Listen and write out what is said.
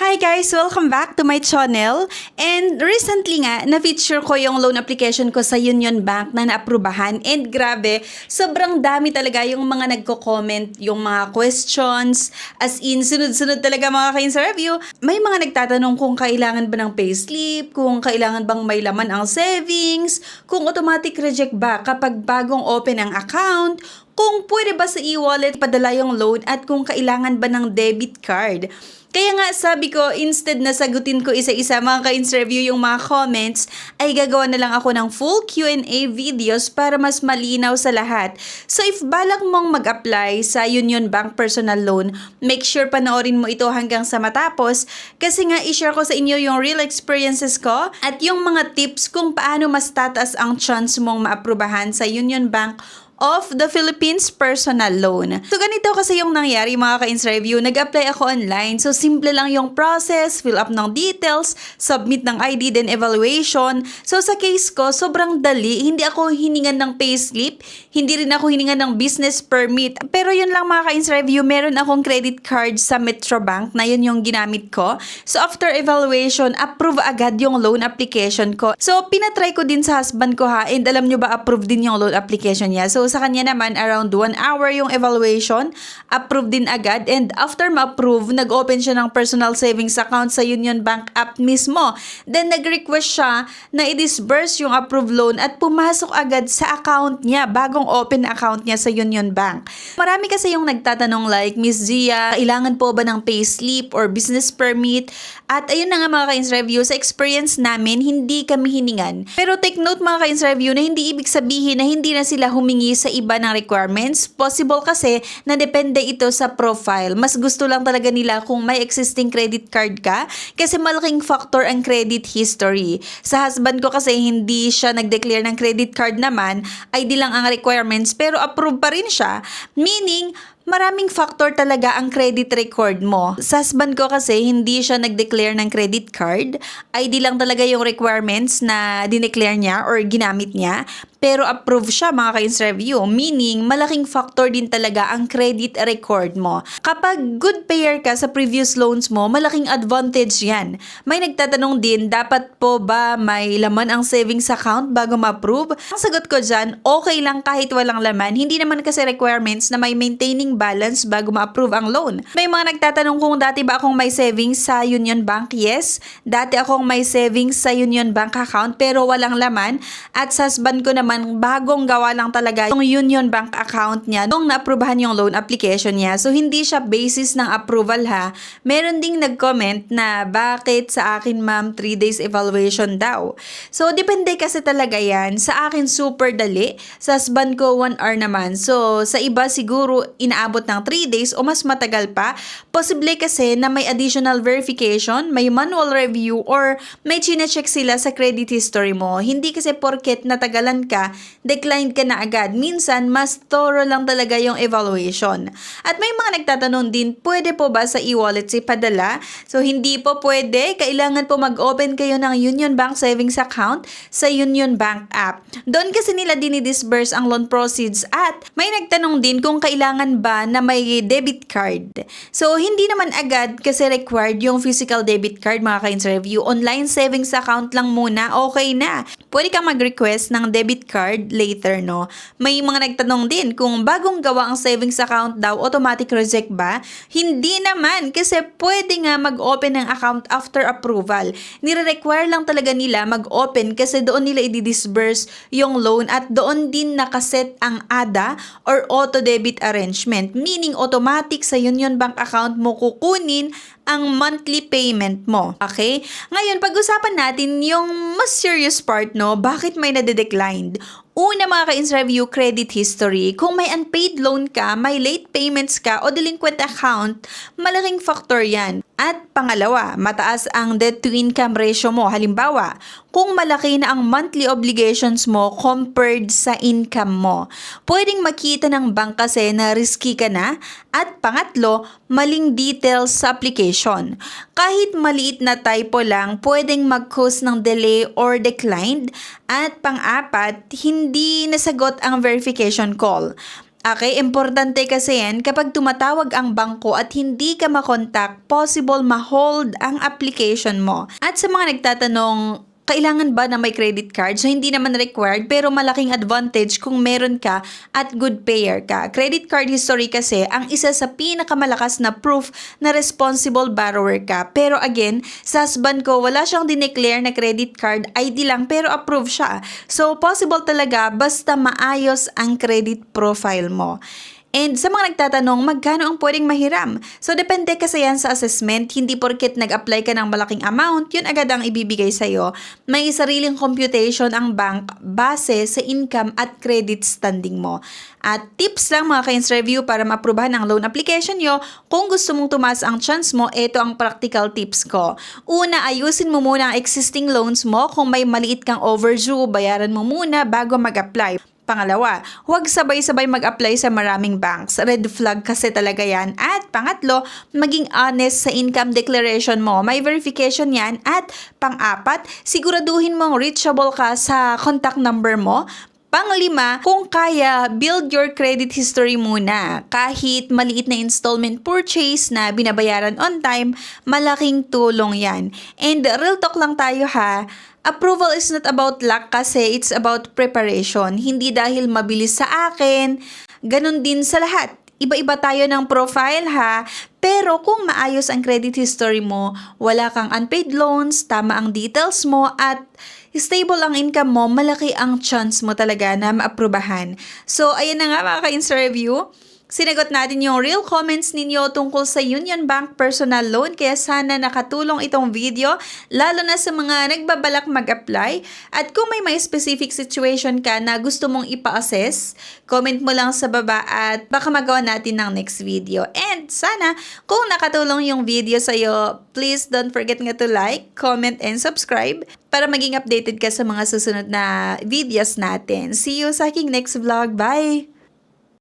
Hi guys! Welcome back to my channel. And recently nga, na-feature ko yung loan application ko sa Union Bank na naaprubahan. And grabe, sobrang dami talaga yung mga nagko-comment, yung mga questions. As in, sunod-sunod talaga mga ka-interview. May mga nagtatanong kung kailangan ba ng payslip, kung kailangan bang may laman ang savings, kung automatic reject ba kapag bagong open ang account, kung pwede ba sa e-wallet padala yung loan at kung kailangan ba ng debit card. Kaya nga sabi ko, instead na sagutin ko isa-isa mga ka-interview yung mga comments, ay gagawa na lang ako ng full Q&A videos para mas malinaw sa lahat. So if balak mong mag-apply sa Union Bank Personal Loan, make sure panoorin mo ito hanggang sa matapos kasi nga i-share ko sa inyo yung real experiences ko at yung mga tips kung paano mas tataas ang chance mong maaprubahan sa Union Bank of the Philippines Personal Loan. So ganito kasi yung nangyari mga ka-interview, nag-apply ako online. So simple lang yung process, fill up ng details, submit ng ID, then evaluation. So sa case ko, sobrang dali. Hindi ako hiningan ng payslip, hindi rin ako hiningan ng business permit. Pero yun lang mga ka-interview, meron akong credit card sa Metrobank na yun yung ginamit ko. So after evaluation, approve agad yung loan application ko. So pinatry ko din sa husband ko ha, and alam nyo ba, approve din yung loan application niya. So sa kanya naman, around 1 hour yung evaluation, approve din agad, and after ma-approve, nag-open siya ng personal savings account sa Union Bank app mismo. Then nag-request siya na i-disburse yung approved loan at pumasok agad sa account niya, bagong open account niya sa Union Bank. Marami kasi yung nagtatanong like, Miss Zia, kailangan po ba ng payslip or business permit? At ayun na nga mga ka-interview, sa experience namin, hindi kami hiningan. Pero take note mga ka-interview na hindi ibig sabihin na hindi na sila humingi sa iba ng requirements. Possible kasi na depende ito sa profile. Mas gusto lang talaga nila kung may existing credit card ka kasi malaking factor ang credit history. Sa husband ko kasi hindi siya nag-declare ng credit card naman, ID lang ang requirements pero approve pa rin siya. Meaning, maraming factor talaga ang credit record mo. Sa husband ko kasi, hindi siya nag-declare ng credit card. ID lang talaga yung requirements na dineclare niya or ginamit niya. Pero approve siya mga ka-interview. Meaning, malaking factor din talaga ang credit record mo. Kapag good payer ka sa previous loans mo, malaking advantage yan. May nagtatanong din, dapat po ba may laman ang savings account bago ma-approve? Ang sagot ko dyan, okay lang kahit walang laman. Hindi naman kasi requirements na may maintaining balance bago ma-approve ang loan. May mga nagtatanong kung dati ba akong may savings sa Union Bank? Yes, dati akong may savings sa Union Bank account pero walang laman. At sa husband ko naman, bagong gawa lang talaga yung Union Bank account niya nung na-approvehan yung loan application niya. So hindi siya basis ng approval ha. Meron ding nag-comment na bakit sa akin ma'am 3 days evaluation daw. So depende kasi talaga yan. Sa akin super dali. Sa husband ko 1 hour naman. So sa iba siguro inaabot ng 3 days o mas matagal pa. Posible kasi na may additional verification, may manual review, or may chine-check sila sa credit history mo. Hindi kasi porket natagalan ka, declined ka na agad. Minsan, mas thorough lang talaga yung evaluation. At may mga nagtatanong din, pwede po ba sa e-wallet si padala? So, hindi po pwede. Kailangan po mag-open kayo ng Union Bank Savings Account sa Union Bank app. Doon kasi nila dinidisburse ang loan proceeds at may nagtanong din kung kailangan ba na may debit card. So, hindi naman agad kasi required yung physical debit card mga ka-interview. Online savings account lang muna, okay na. Pwede kang mag-request ng debit card later, no? May mga nagtanong din kung bagong gawa ang savings account daw, automatic reject ba? Hindi naman kasi pwede nga mag-open ng account after approval. Nire-require lang talaga nila mag-open kasi doon nila i-disburse yung loan at doon din nakaset ang ADA or auto debit arrangement. Meaning automatic sa Union Bank account mo kukunin ang monthly payment mo. Okay? Ngayon, pag-usapan natin yung mas serious part, no? Bakit may nade-declined? Una mga ka-interview, credit history. Kung may unpaid loan ka, may late payments ka o delinquent account, malaking factor yan. At pangalawa, mataas ang debt to income ratio mo. Halimbawa, kung malaki na ang monthly obligations mo compared sa income mo, pwedeng makita ng bank kasi na risky ka na. At pangatlo, maling details sa application. Kahit maliit na typo lang, pwedeng mag-cause ng delay or declined. At pang-apat, hindi nasagot ang verification call. Okay, importante kasi yan kapag tumatawag ang bangko at hindi ka makontak, possible ma-hold ang application mo. At sa mga nagtatanong, kailangan ba na may credit card? So, hindi naman required pero malaking advantage kung meron ka at good payer ka. Credit card history kasi ang isa sa pinakamalakas na proof na responsible borrower ka. Pero again, sa husband ko, wala siyang dineclare na credit card, ID lang pero approve siya. So, possible talaga basta maayos ang credit profile mo. And sa mga nagtatanong, magkano ang pwedeng mahiram? So, depende kasi yan sa assessment. Hindi porket nag-apply ka ng malaking amount, yun agad ang ibibigay sa'yo. May sariling computation ang bank base sa income at credit standing mo. At tips lang mga ka-ins review para ma-aprobahan ang loan application nyo. Kung gusto mong tumaas ang chance mo, ito ang practical tips ko. Una, ayusin mo muna ang existing loans mo. Kung may maliit kang overdue, bayaran mo muna bago mag-apply. Pangalawa, huwag sabay-sabay mag-apply sa maraming banks. Red flag kasi talaga yan. At pangatlo, maging honest sa income declaration mo. May verification yan. At pang-apat, siguraduhin mong reachable ka sa contact number mo. Panglima, kung kaya, build your credit history muna. Kahit maliit na installment purchase na binabayaran on time, malaking tulong yan. And real talk lang tayo ha, approval is not about luck kasi it's about preparation. Hindi dahil mabilis sa akin, ganun din sa lahat. Iba-iba tayo ng profile ha, pero kung maayos ang credit history mo, wala kang unpaid loans, tama ang details mo, at stable ang income mo, malaki ang chance mo talaga na maaprubahan. So, ayan na nga mga ka-ins review. Sinagot natin yung real comments ninyo tungkol sa Union Bank personal loan, kaya sana nakatulong itong video lalo na sa mga nagbabalak mag-apply. At kung may specific situation ka na gusto mong ipa-assess, comment mo lang sa baba at baka magawa natin ng next video. And sana kung nakatulong yung video sa'yo, please don't forget nga to like, comment, and subscribe para maging updated ka sa mga susunod na videos natin. See you sa aking next vlog. Bye!